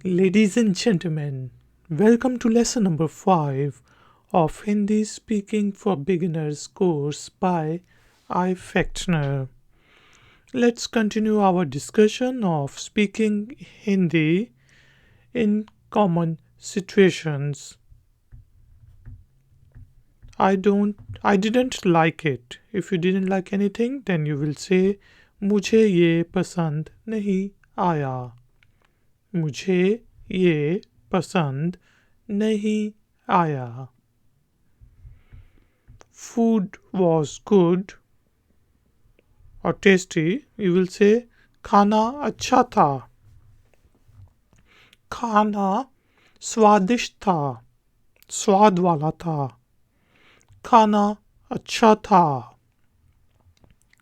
Ladies and gentlemen, welcome to lesson number 5 of Hindi Speaking for Beginners course by ifactner. Let's continue our discussion of speaking Hindi in common situations. I didn't like it. If you didn't like anything, then you will say मुझे ये पसंद नहीं आया. मुझे ये पसंद नहीं आया. Food was good or tasty. You will say खाना अच्छा था. खाना स्वादिष्ट था. स्वाद वाला था. खाना अच्छा था.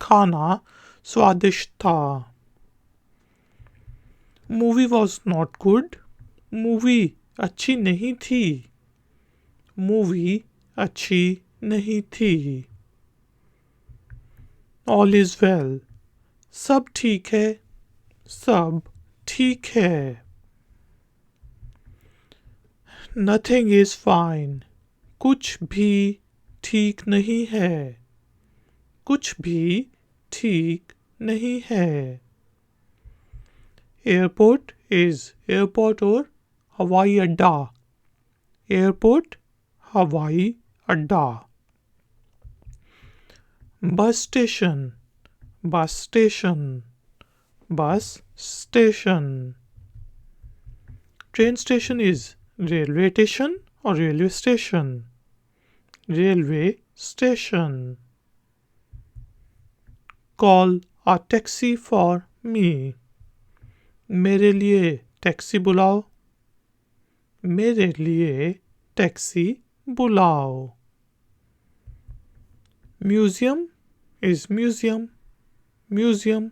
खाना स्वादिष्ट था. Movie was not good. Movie अच्छी नहीं थी. Movie अच्छी नहीं थी. All is well. सब ठीक है. सब ठीक है. Nothing is fine. कुछ भी ठीक नहीं है. कुछ भी ठीक नहीं है. Airport is airport और हवाई अड्डा. Airport हवाई अड्डा. Bus station. Bus station. Bus station. Train station is railway station or railway station. Railway station. Call a taxi for me. मेरे लिए टैक्सी बुलाओ. मेरे लिए टैक्सी बुलाओ. Museum is museum. Museum.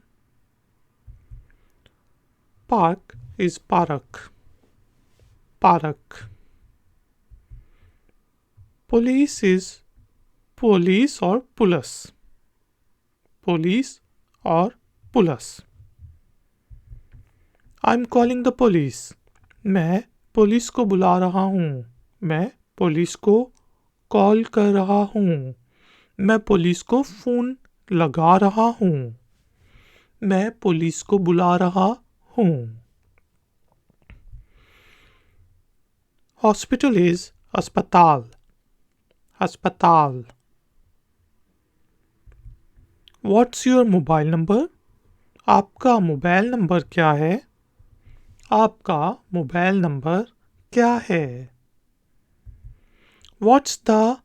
Park is park. Park. Police is police or police. Police or police. I'm calling the police. मैं police को बुला रहा हूँ. मैं पुलिस को कॉल कर रहा हूँ. मैं पुलिस को फ़ोन लगा रहा हूँ. मैं पुलिस को बुला रहा हूँ. Hospital is अस्पताल. अस्पताल. What's your mobile number? आपका मोबाइल नंबर क्या है? आपका मोबाइल नंबर क्या है? What's the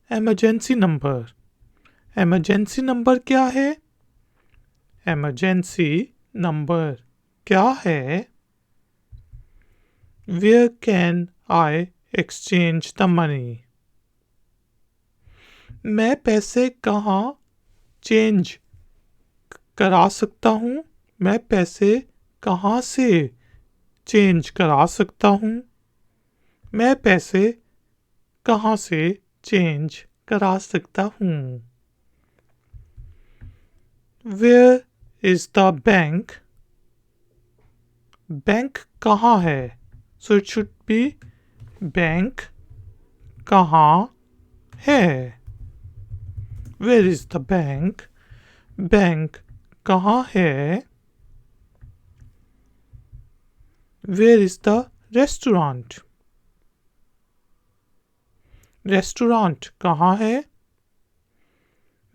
emergency number? emergency number क्या है? emergency number क्या है? Where can I exchange the money? मैं पैसे कहाँ चेंज करा सकता हूँ? मैं पैसे कहाँ से चेंज करा सकता हूँ? मैं पैसे कहाँ से चेंज करा सकता हूँ? Where is the bank? Bank कहाँ है? So it should be bank कहाँ है? Where is the bank? Bank कहाँ है? Where is the restaurant? Restaurant कहाँ है?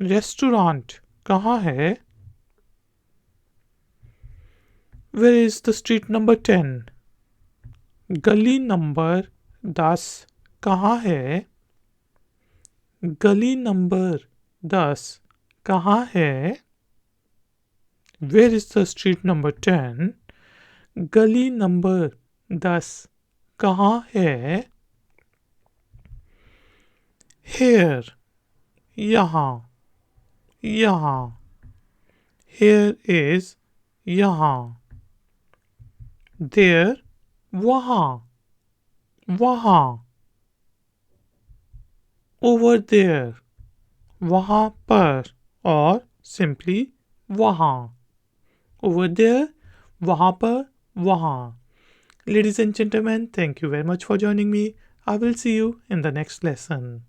Restaurant कहाँ है? Where is the street number 10? गली नंबर 10 कहाँ है? गली नंबर 10 कहाँ है? Where is the street number 10? गली नंबर 10 कहाँ है? Here यहाँ. यहाँ. Here is यहाँ. There वहाँ. वहाँ. Over there वहाँ पर और simply वहाँ. Over there वहाँ पर वहाँ. Ladies and gentlemen, thank you very much for joining me. I will see you in the next lesson.